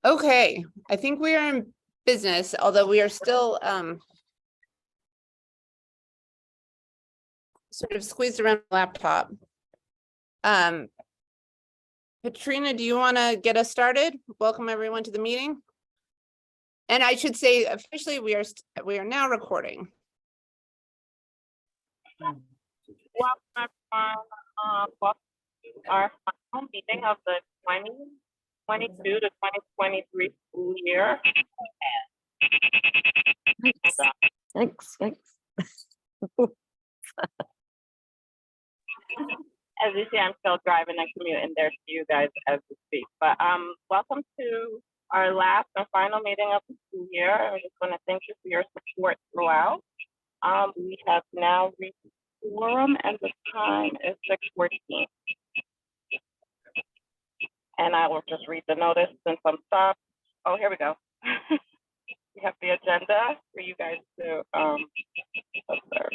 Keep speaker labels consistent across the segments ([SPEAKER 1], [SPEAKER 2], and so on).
[SPEAKER 1] Okay, I think we are in business, although we are still sort of squeezed around the laptop. Katrina, do you want to get us started? Welcome everyone to the meeting. And I should say officially we are now recording.
[SPEAKER 2] Welcome everyone. Welcome to our final meeting of the 2022 to 2023 school year.
[SPEAKER 3] Thanks.
[SPEAKER 2] As you see, I'm still driving and commuting there to you guys as we speak. But welcome to our last and final meeting of the school year. I just want to thank you for your support throughout. We have now reached quorum and the time is 6:14. And I will just read the notice since I'm stopped. Oh, here we go. We have the agenda for you guys to observe.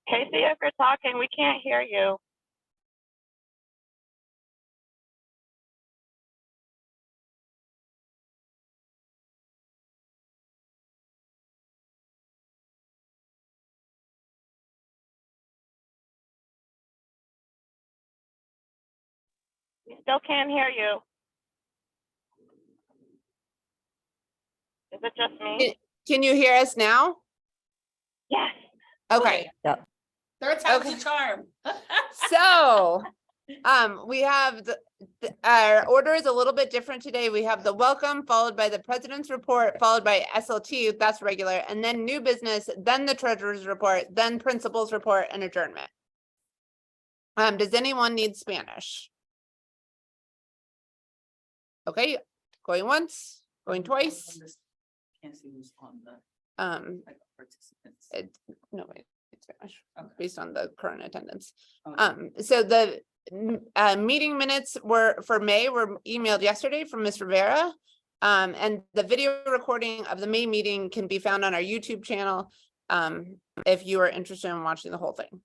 [SPEAKER 2] Casey, if you're talking, we can't hear you. We still can't hear you. Is it just me?
[SPEAKER 1] Can you hear us now?
[SPEAKER 2] Yes.
[SPEAKER 1] Okay.
[SPEAKER 3] Yep.
[SPEAKER 4] Third time's a charm.
[SPEAKER 1] So, we have our order is a little bit different today. We have the welcome followed by the president's report, followed by SLT, that's regular, and then new business, then the treasurer's report, then principal's report and adjournment. Does anyone need Spanish? Okay, going once, going twice.
[SPEAKER 4] Can't see who's on the participants.
[SPEAKER 1] No, wait, it's Spanish,
[SPEAKER 4] Okay.
[SPEAKER 1] based on the current attendance.
[SPEAKER 4] Okay.
[SPEAKER 1] So the meeting minutes for May were emailed yesterday from Ms. Rivera. And the video recording of the May meeting can be found on our YouTube channel if you are interested in watching the whole thing.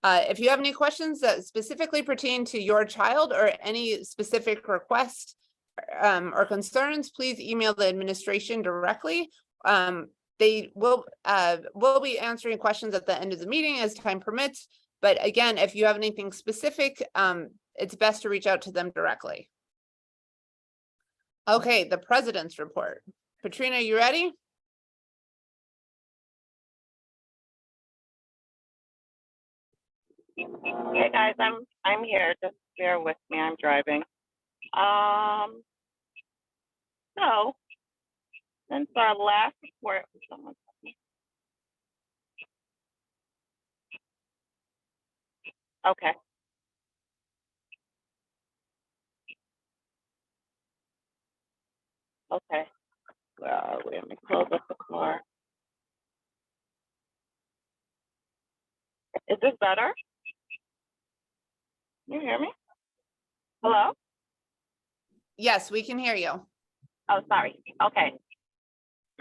[SPEAKER 1] If you have any questions that specifically pertain to your child or any specific request or concerns, please email the administration directly. They will be answering questions at the end of the meeting as time permits. But again, if you have anything specific, it's best to reach out to them directly. Okay, the president's report. Katrina, you ready?
[SPEAKER 2] Hey guys, I'm here. Just bear with me. I'm driving. So since our last report, someone. Okay. Okay. Well, let me close up the car. Is this better? Can you hear me? Hello?
[SPEAKER 1] Yes, we can hear you.
[SPEAKER 2] Oh, sorry. Okay.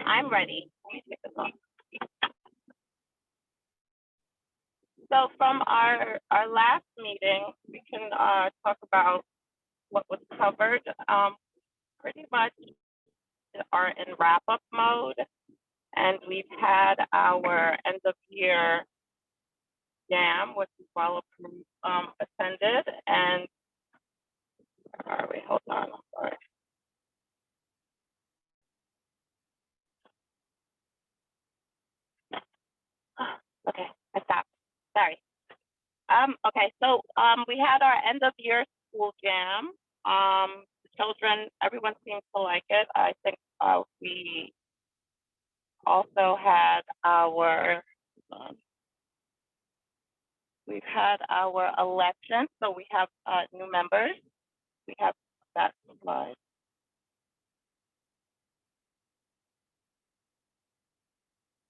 [SPEAKER 2] I'm ready. Let me take this off. So from our last meeting, we can talk about what was covered. Pretty much are in wrap-up mode. And we've had our end of year jam, which is well attended. And where are we? Hold on, I'm sorry. Okay, I stopped. Sorry. Okay, so we had our end of year school jam. The children, everyone seemed to like it. I think we also had our we've had our election, so we have new members. We have that slide.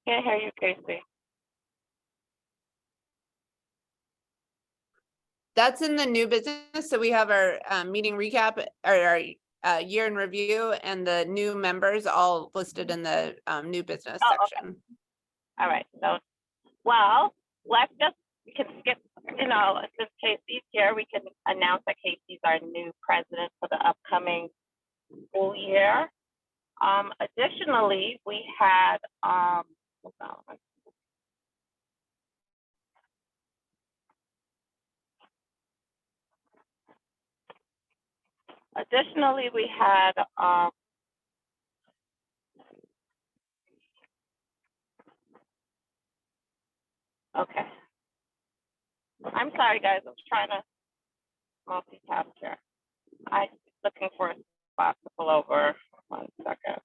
[SPEAKER 2] Can't hear you, Casey.
[SPEAKER 1] That's in the new business. So we have our meeting recap or our year in review and the new members all listed in the new business
[SPEAKER 2] Oh, okay.
[SPEAKER 1] section.
[SPEAKER 2] All right, so, well, let's just, we can skip, you know, since Casey's here, we can announce that Casey's our new president for the upcoming school year. Additionally, we had, hold on. Additionally, we had, okay. I'm sorry, guys, I was trying to multitask here. I'm looking for a spot to pull over. 1 second.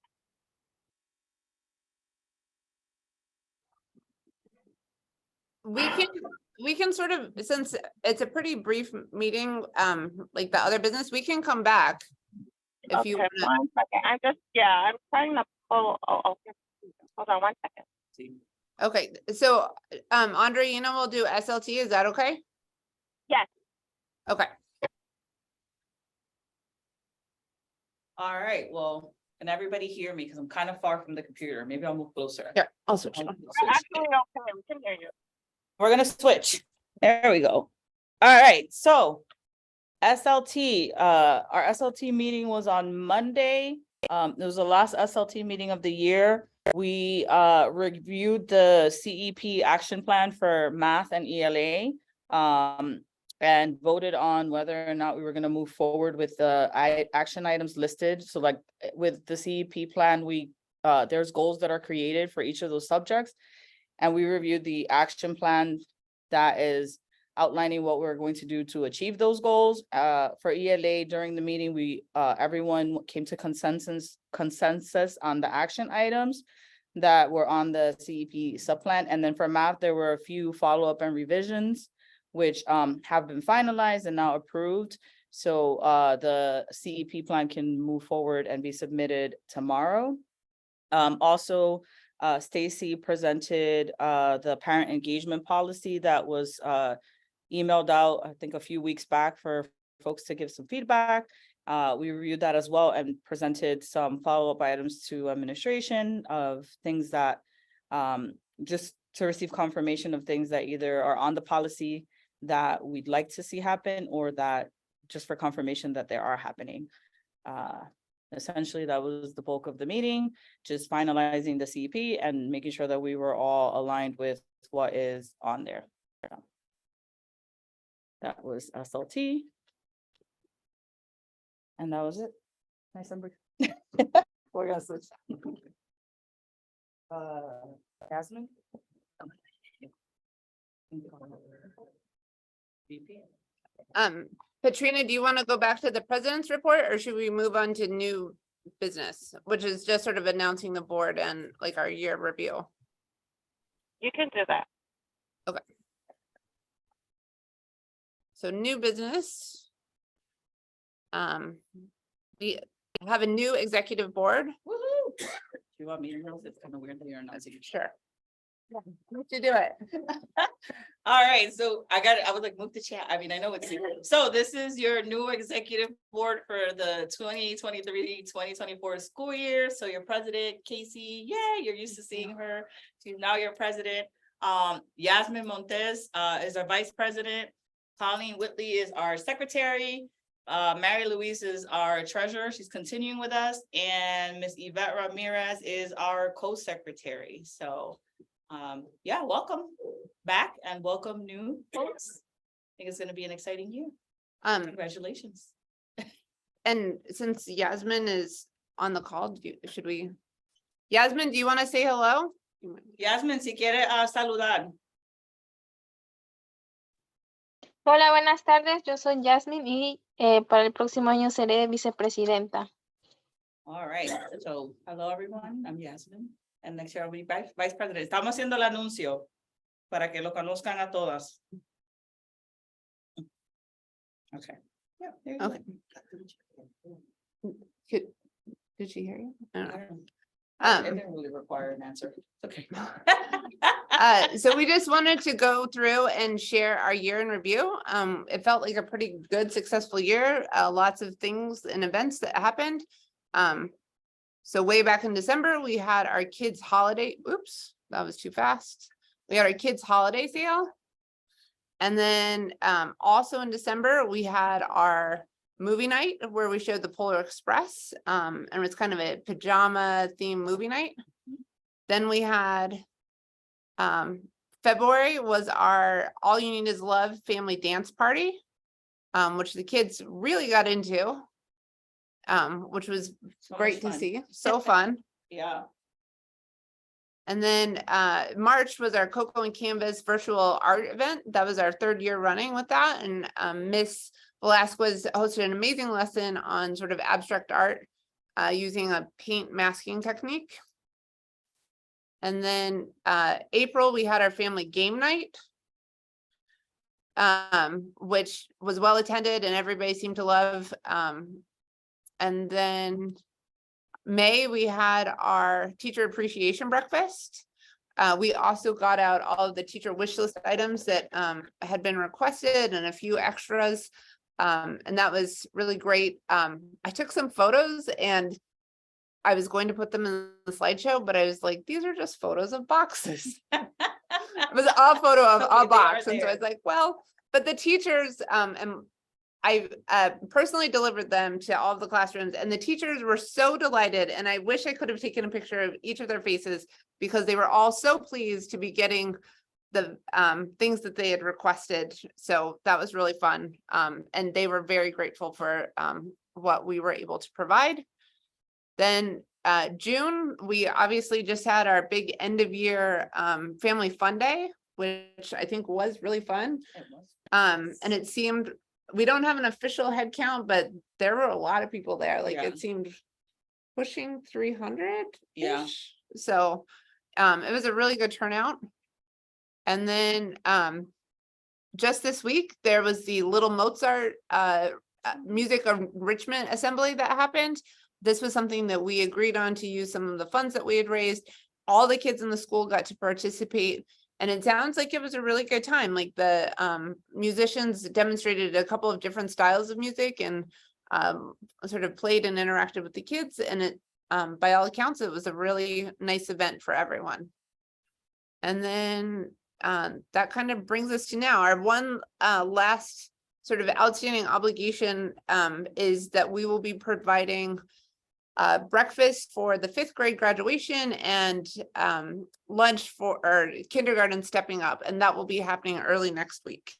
[SPEAKER 1] We can sort of, since it's a pretty brief meeting, like the other business, we can come back. If you
[SPEAKER 2] Okay,
[SPEAKER 1] wanna,
[SPEAKER 2] 1 second. I'm just, yeah, I'm trying to pull, hold on 1 second.
[SPEAKER 1] okay, so Andreina will do SLT, is that okay?
[SPEAKER 2] Yes.
[SPEAKER 1] Okay,
[SPEAKER 4] All right, well, can everybody hear me? Because I'm kind of far from the computer. Maybe I'll move closer.
[SPEAKER 1] here, I'll switch.
[SPEAKER 2] We're actually okay, we can hear you.
[SPEAKER 4] We're gonna switch. There we go. All right, so SLT, our SLT meeting was on Monday. It was the last SLT meeting of the year. We reviewed the CEP action plan for math and ELA. And voted on whether or not we were going to move forward with the action items listed. So like with the CEP plan, there's goals that are created for each of those subjects. And we reviewed the action plan that is outlining what we're going to do to achieve those goals. For ELA during the meeting, everyone came to consensus on the action items that were on the CEP subplan. And then for math, there were a few follow-up and revisions which have been finalized and now approved. So the CEP plan can move forward and be submitted tomorrow. Also, Stacy presented the parent engagement policy that was emailed out, I think a few weeks back for folks to give some feedback. We reviewed that as well and presented some follow-up items to administration of things that just to receive confirmation of things that either are on the policy that we'd like to see happen or that just for confirmation that they are happening. Essentially, that was the bulk of the meeting, just finalizing the CEP and making sure that we were all aligned with what is on there. That was SLT. And that was it. Nice and brief. We're gonna switch. Jasmine?
[SPEAKER 1] Katrina, do you want to go back to the president's report or should we move on to new business, which is just sort of announcing the board and like our year review?
[SPEAKER 2] You can do that.
[SPEAKER 1] Okay. So new business. We have a new executive board.
[SPEAKER 4] Woohoo! Do you want me to know? It's kind of weird that you're announcing.
[SPEAKER 1] Sure. Yeah, let's do it.
[SPEAKER 4] All right, so I was like, move the chat. I mean, I know it's here. So this is your new executive board for the 2023-2024 school year. So your president, Casey, yay, you're used to seeing her. She's now your president. Yasmin Montes is our vice president. Colleen Whitley is our secretary. Mary Louise is our treasurer. She's continuing with us, and Miss Yvette Ramirez is our co-secretary. So, yeah, welcome back and welcome new folks. I think it's going to be an exciting year. Congratulations.
[SPEAKER 1] And since Yasmin is on the call, should we? Yasmin, do you want to say hello?
[SPEAKER 4] Yasmin, si quiere saludar.
[SPEAKER 5] Hola, buenas tardes. Yo soy Jasmine y para el próximo año seré vicepresidenta.
[SPEAKER 4] All right, so hello everyone, I'm Yasmin, and next year I'll be vice president. Estamos haciendo el anuncio para que lo conozcan a todas. Okay. Yeah, there you go.
[SPEAKER 1] Okay. Did she hear you? I don't know.
[SPEAKER 4] It didn't really require an answer. Okay.
[SPEAKER 1] So we just wanted to go through and share our year in review. It felt like a pretty good, successful year. Lots of things and events that happened. So way back in December, we had our kids' holiday. Oops, that was too fast. We had our kids' holiday sale. And then also in December, we had our movie night where we showed the Polar Express. And it's kind of a pajama themed movie night. Then we had February was our All You Need Is Love family dance party, which the kids really got into, which was
[SPEAKER 4] So much
[SPEAKER 1] great to
[SPEAKER 4] fun.
[SPEAKER 1] see. So fun.
[SPEAKER 4] Yeah.
[SPEAKER 1] And then March was our Coco and Canvas virtual art event. That was our 3rd year running with that. And Miss Velasquez hosted an amazing lesson on sort of abstract art using a paint masking technique. And then April, we had our family game night, which was well attended and everybody seemed to love. And then May, we had our teacher appreciation breakfast. We also got out all of the teacher wish list items that had been requested and a few extras. And that was really great. I took some photos and I was going to put them in the slideshow, but I was like, these are just photos of boxes. It was a photo of
[SPEAKER 4] Okay,
[SPEAKER 1] a
[SPEAKER 4] they
[SPEAKER 1] box.
[SPEAKER 4] are
[SPEAKER 1] And so I
[SPEAKER 4] there.
[SPEAKER 1] was like, well, but the teachers, and I personally delivered them to all of the classrooms and the teachers were so delighted. And I wish I could have taken a picture of each of their faces because they were all so pleased to be getting the things that they had requested. So that was really fun. And they were very grateful for what we were able to provide. Then June, we obviously just had our big end of year family fun day, which I think was really fun.
[SPEAKER 4] It was.
[SPEAKER 1] And it seemed, we don't have an official head count, but there were a lot of people there. Like
[SPEAKER 4] Yeah.
[SPEAKER 1] it seemed pushing 300.
[SPEAKER 4] Yeah.
[SPEAKER 1] So it was a really good turnout. And then just this week, there was the Little Mozart music enrichment assembly that happened. This was something that we agreed on to use some of the funds that we had raised. All the kids in the school got to participate. And it sounds like it was a really good time. Like the musicians demonstrated a couple of different styles of music and sort of played and interacted with the kids. And it, by all accounts, it was a really nice event for everyone. And then that kind of brings us to now. Our one last sort of outstanding obligation is that we will be providing breakfast for the 5th grade graduation and lunch for our kindergarten stepping up, and that will be happening early next week.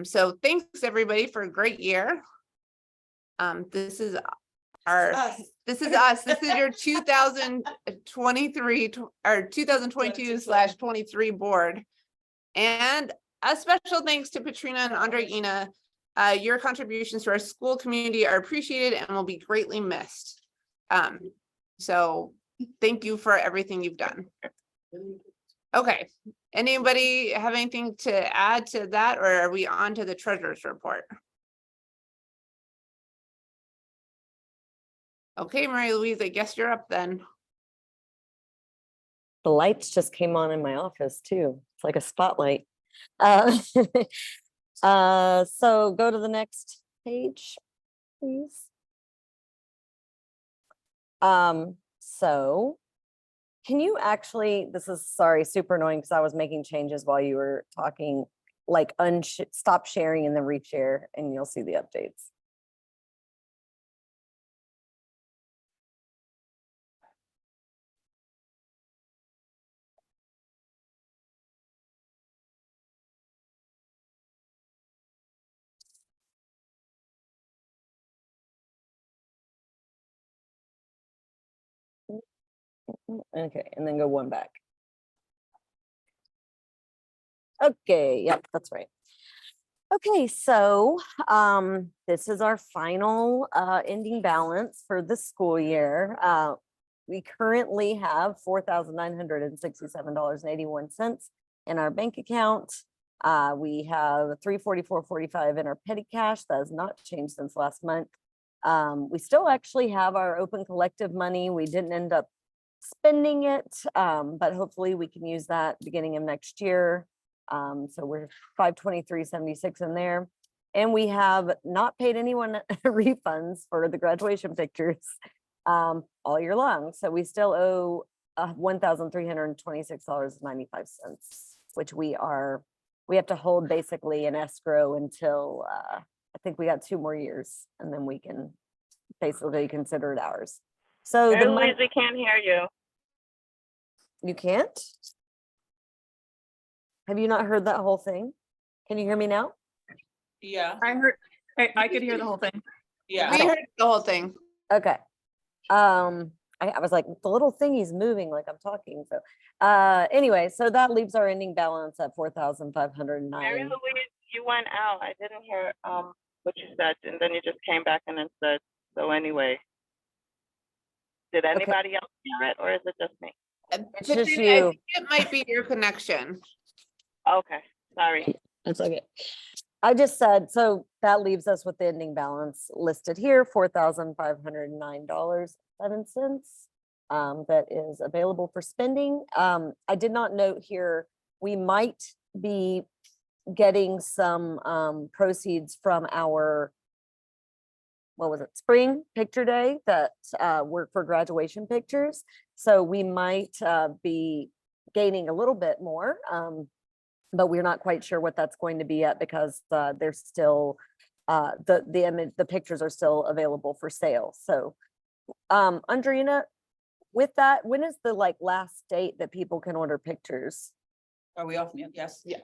[SPEAKER 1] So thanks everybody for a great year. This is our
[SPEAKER 4] Us.
[SPEAKER 1] this is us. This is your 2023 or 2022/23 board. And a special thanks to Patrina and Andreina. Your contributions to our school community are appreciated and will be greatly missed. So thank you for everything you've done. Okay, anybody have anything to add to that, or are we on to the treasurer's report? Okay, Mary Louise, I guess you're up then.
[SPEAKER 3] The lights just came on in my office too. It's like a spotlight. So go to the next page, please. So can you actually, this is, sorry, super annoying because I was making changes while you were talking. like stop sharing and then reshare, and you'll see the updates. Okay, and then go one back. Okay, yep, that's right. Okay, so this is our final ending balance for the school year. We currently have $4,967.81 in our bank account. We have $344.45 in our petty cash. That has not changed since last month. We still actually have our open collective money. We didn't end up spending it, but hopefully we can use that beginning of next year. So we're 523.76 in there. And we have not paid anyone refunds for the graduation pictures all year long. So we still owe $1,326.95, which we have to hold basically in escrow until I think we got 2 more years, and then we can basically consider it ours. So
[SPEAKER 2] Mary
[SPEAKER 3] the
[SPEAKER 2] Louise,
[SPEAKER 3] money,
[SPEAKER 2] we can't hear you.
[SPEAKER 3] you can't? Have you not heard that whole thing? Can you hear me now?
[SPEAKER 4] Yeah,
[SPEAKER 6] I heard, I could hear the whole thing.
[SPEAKER 4] yeah.
[SPEAKER 1] We heard the whole thing.
[SPEAKER 3] Okay. I was like, the little thingy's moving like I'm talking. So anyway, so that leaves our ending balance at
[SPEAKER 2] Mary
[SPEAKER 3] 4,509.
[SPEAKER 2] Louise, you went out. I didn't hear what you said, and then you just came back and then said, so anyway. Did anybody else hear it, or is it just me?
[SPEAKER 3] It's just
[SPEAKER 1] Tiffany, I
[SPEAKER 3] you.
[SPEAKER 1] think it might be your connection.
[SPEAKER 2] Okay, sorry.
[SPEAKER 3] That's okay. I just said, so that leaves us with the ending balance listed here, $4,509.07. That is available for spending. I did not note here, we might be getting some proceeds from our, what was it, spring picture day that were for graduation pictures. So we might be gaining a little bit more, but we're not quite sure what that's going to be yet, because there's still the pictures are still available for sale. So Andrina, with that, when is the last date that people can order pictures?
[SPEAKER 4] Are we off mute? Yes. Yeah.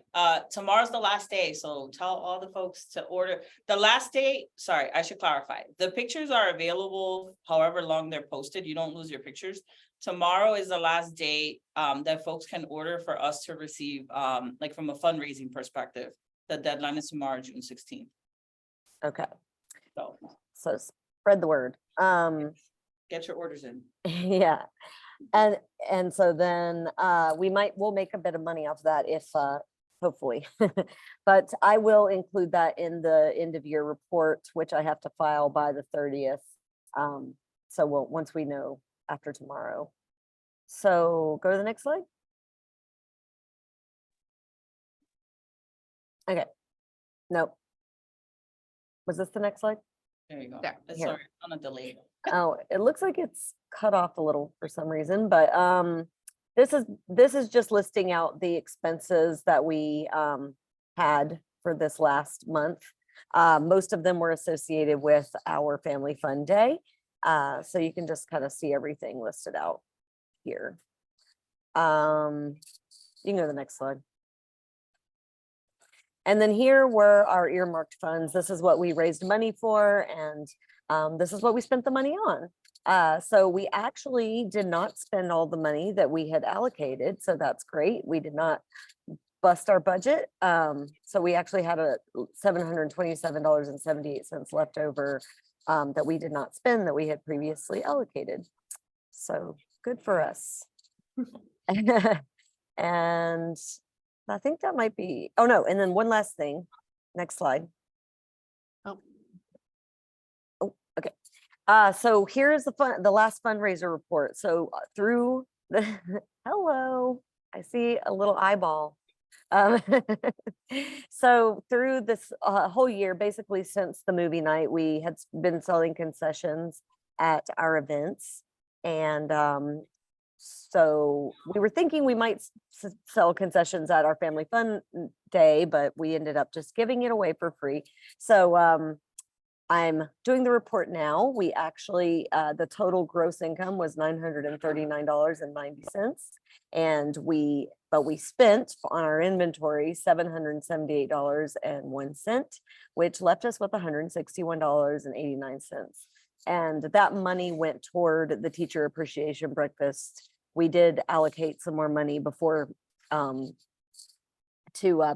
[SPEAKER 4] Tomorrow's the last day, so tell all the folks to order. The last day, sorry, I should clarify. The pictures are available however long they're posted. You don't lose your pictures. Tomorrow is the last day that folks can order for us to receive, like from a fundraising perspective. The deadline is tomorrow, June 16th.
[SPEAKER 3] Okay,
[SPEAKER 4] So
[SPEAKER 3] so spread the word.
[SPEAKER 4] get your orders in.
[SPEAKER 3] Yeah. And so then we'll make a bit of money off that if hopefully. But I will include that in the end of year report, which I have to file by the 30th. So once we know after tomorrow. So go to the next slide. Okay. Nope. Was this the next slide?
[SPEAKER 4] There you go.
[SPEAKER 1] There.
[SPEAKER 3] Here.
[SPEAKER 4] Sorry, on a delay.
[SPEAKER 3] Oh, it looks like it's cut off a little for some reason, but this is just listing out the expenses that we had for this last month. Most of them were associated with our Family Fun Day. So you can just kind of see everything listed out here. You can go to the next slide. And then here were our earmarked funds. This is what we raised money for, and this is what we spent the money on. So we actually did not spend all the money that we had allocated, so that's great. We did not bust our budget. So we actually had a $727.78 left over that we did not spend, that we had previously allocated. So good for us. And I think that might be, oh no, and then one last thing, next slide.
[SPEAKER 1] Oh.
[SPEAKER 3] Oh, okay. So here's the last fundraiser report. So through the, hello, I see a little eyeball. So through this whole year, basically since the movie night, we had been selling concessions at our events. And So we were thinking we might sell concessions at our family fun day, but we ended up just giving it away for free. So I'm doing the report now. We actually, the total gross income was $939.90. And we spent on our inventory $778.01, which left us with $161.89. And that money went toward the teacher appreciation breakfast. We did allocate some more money before to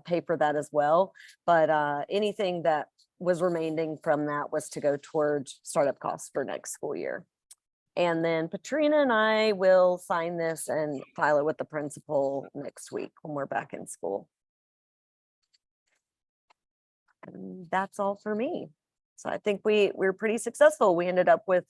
[SPEAKER 3] pay for that as well. But anything that was remaining from that was to go towards startup costs for next school year. And then Patrina and I will sign this and file it with the principal next week when we're back in school. And that's all for me. So I think we're pretty successful. We ended up with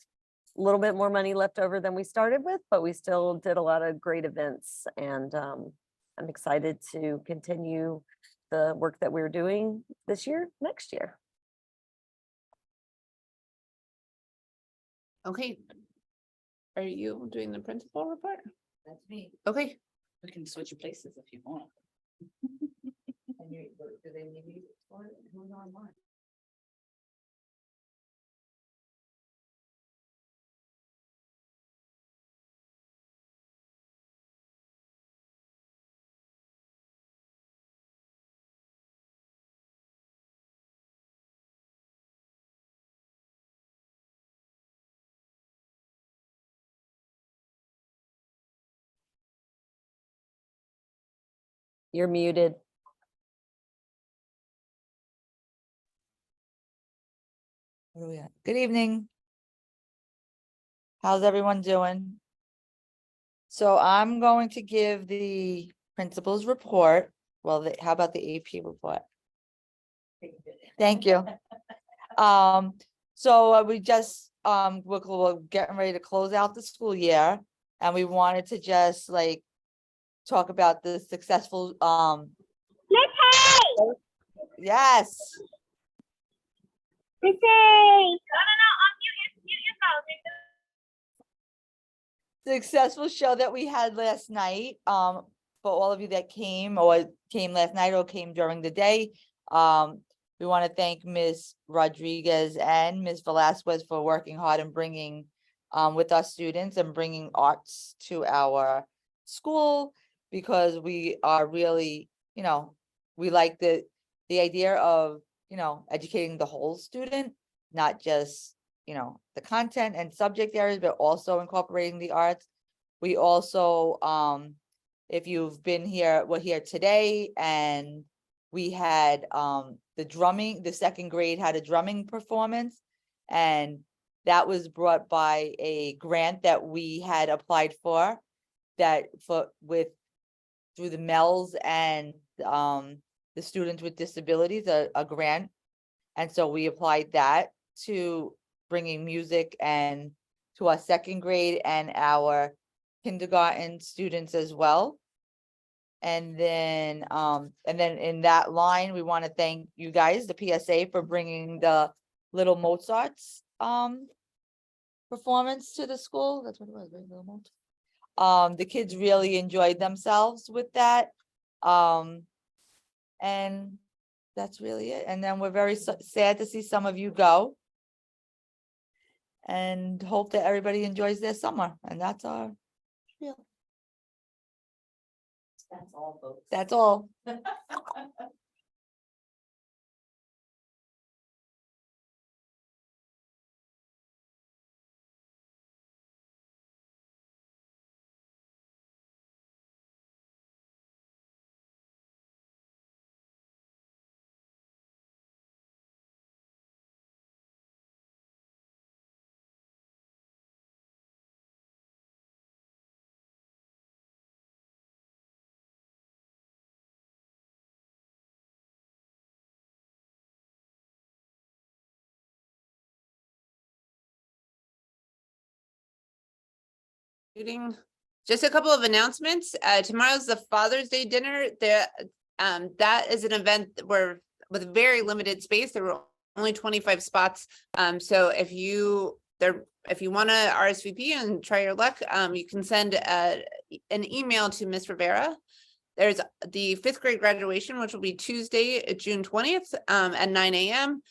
[SPEAKER 3] a little bit more money left over than we started with, but we still did a lot of great events. And I'm excited to continue the work that we're doing this year, next year.
[SPEAKER 1] Okay. Are you doing the principal report?
[SPEAKER 4] That's me.
[SPEAKER 1] Okay.
[SPEAKER 4] We can switch places if you want. Do they need me for it? Who's online?
[SPEAKER 3] You're muted.
[SPEAKER 7] Where are we at? Good evening. How's everyone doing? So I'm going to give the principal's report. Well, how about the AP report? Thank you. So we just, we're getting ready to close out the school year, and we wanted to just like talk about the successful, yes. Successful show that we had last night, for all of you that came or came last night or came during the day. We want to thank Ms. Rodriguez and Ms. Velasquez for working hard and bringing, with our students and bringing arts to our school, because we are really, you know, we like the idea of, you know, educating the whole student, not just, you know, the content and subject areas, but also incorporating the arts. We also, if you've been here, we're here today, and we had the drumming, the second grade had a drumming performance, and that was brought by a grant that we had applied for, through the MELS and the Students with Disabilities, a grant. And so we applied that to bringing music and to our second grade and our kindergarten students as well. And then in that line, we want to thank you guys, the PSA, for bringing the Little Mozart's performance to the school. That's what it was, right? Little Mozart. The kids really enjoyed themselves with that. And that's really it. And then we're very sad to see some of you go, and hope that everybody enjoys their summer. And that's our spiel.
[SPEAKER 4] That's all, folks.
[SPEAKER 7] That's all.
[SPEAKER 1] Just a couple of announcements. Tomorrow's the Father's Day dinner. That is an event where with very limited space. There were only 25 spots. So if if you want to RSVP and try your luck, you can send an email to Ms. Rivera. There's the 5th grade graduation, which will be Tuesday, June 20th, at 9 a.m.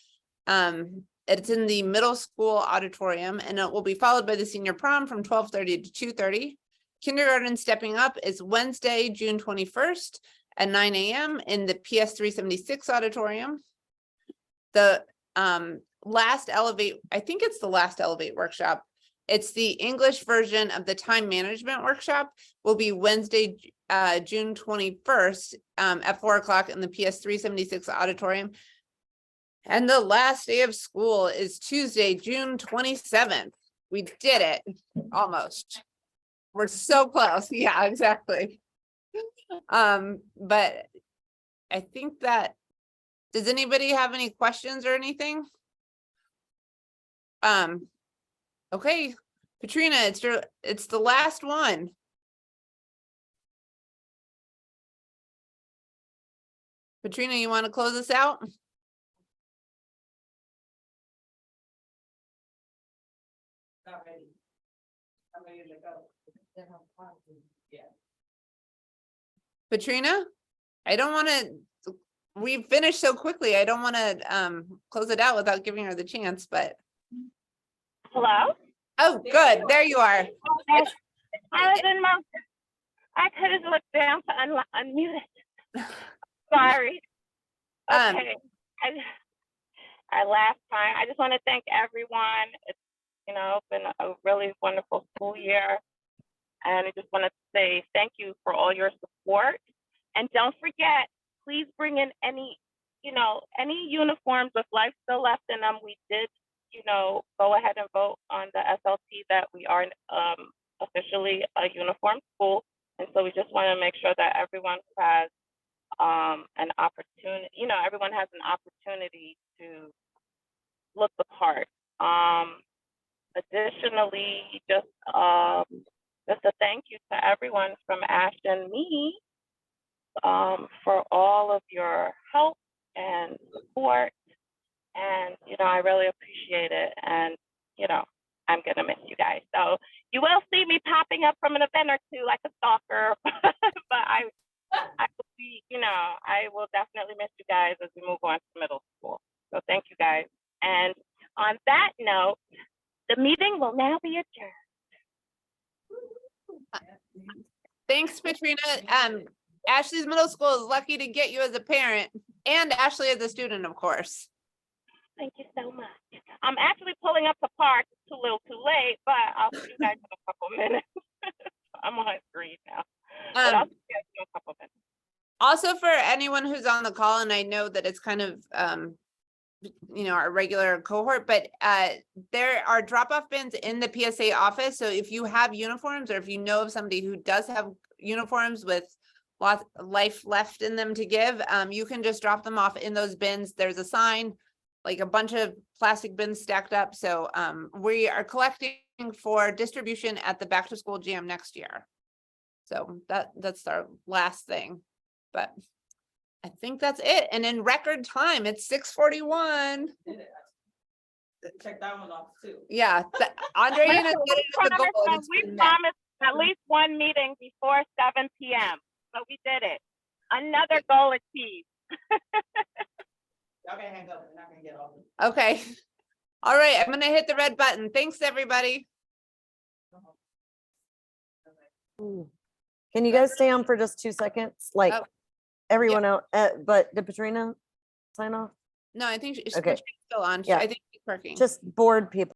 [SPEAKER 1] It's in the middle school auditorium, and it will be followed by the senior prom from 12:30 to 2:30. Kindergarten stepping up is Wednesday, June 21st at 9 a.m. in the PS 376 auditorium. The last Elevate, I think it's the last Elevate workshop. It's the English version of the time management workshop, will be Wednesday, June 21st at 4 o'clock in the PS 376 auditorium. And the last day of school is Tuesday, June 27th. We did it, almost. We're so close. Yeah, exactly. But I think that, does anybody have any questions or anything? Okay, Katrina, it's the last one. Katrina, you want to close us out?
[SPEAKER 4] Not ready. I'm ready to go. Yeah.
[SPEAKER 1] Katrina, I don't want to, we finished so quickly. I don't want to close it out without giving her the chance, but.
[SPEAKER 2] Hello?
[SPEAKER 1] Oh, good. There you are.
[SPEAKER 2] I was in my, I could have looked down to unmute it. Sorry.
[SPEAKER 1] Um,
[SPEAKER 2] Okay. I last time, I just want to thank everyone. It's, been a really wonderful school year. And I just want to say thank you for all your support. And don't forget, please bring in any uniforms with life still left in them. We did, go ahead and vote on the SLT that we are officially a uniform school. And so we just want to make sure that everyone has an opportunity, everyone has an opportunity to look the part. Additionally, just a thank you to everyone from Ash and me for all of your help and support. And, I really appreciate it. And, I'm going to miss you guys. So you will see me popping up from an event or two like a stalker, but I will be, I will definitely miss you guys as we move on to middle school. So thank you guys. And on that note, the meeting will now be adjourned.
[SPEAKER 1] Thanks, Katrina. Ashley's Middle School is lucky to get you as a parent and Ashley as a student, of course.
[SPEAKER 2] Thank you so much. I'm actually pulling up to park. It's too little too late, but I'll see you guys in a couple minutes. I'm on screen now. But I'll see you guys in a couple minutes.
[SPEAKER 1] Also, for anyone who's on the call, and I know that it's kind of our regular cohort, but there are drop-off bins in the PSA office. So if you have uniforms, or if you know of somebody who does have uniforms with lots of life left in them to give, you can just drop them off in those bins. There's a sign, like a bunch of plastic bins stacked up. So we are collecting for distribution at the back to school jam next year. So that's our last thing, but I think that's it. And in record time, it's 6:41.
[SPEAKER 4] Check that one off too.
[SPEAKER 1] Yeah, Andrea is getting to the goal. and it's
[SPEAKER 2] We
[SPEAKER 1] been met.
[SPEAKER 2] promised at least one meeting before 7 p.m. So we did it. Another goal achieved.
[SPEAKER 4] Y'all can hang up. We're not gonna get off.
[SPEAKER 1] Okay. All right, I'm gonna hit the red button. Thanks, everybody.
[SPEAKER 3] Can you guys stay on for just 2 seconds? Like
[SPEAKER 1] Oh.
[SPEAKER 3] everyone else, but did Katrina sign off?
[SPEAKER 1] No, I think she's
[SPEAKER 3] Okay.
[SPEAKER 1] still on.
[SPEAKER 3] Yeah.
[SPEAKER 1] I think she's working.
[SPEAKER 3] Just board people.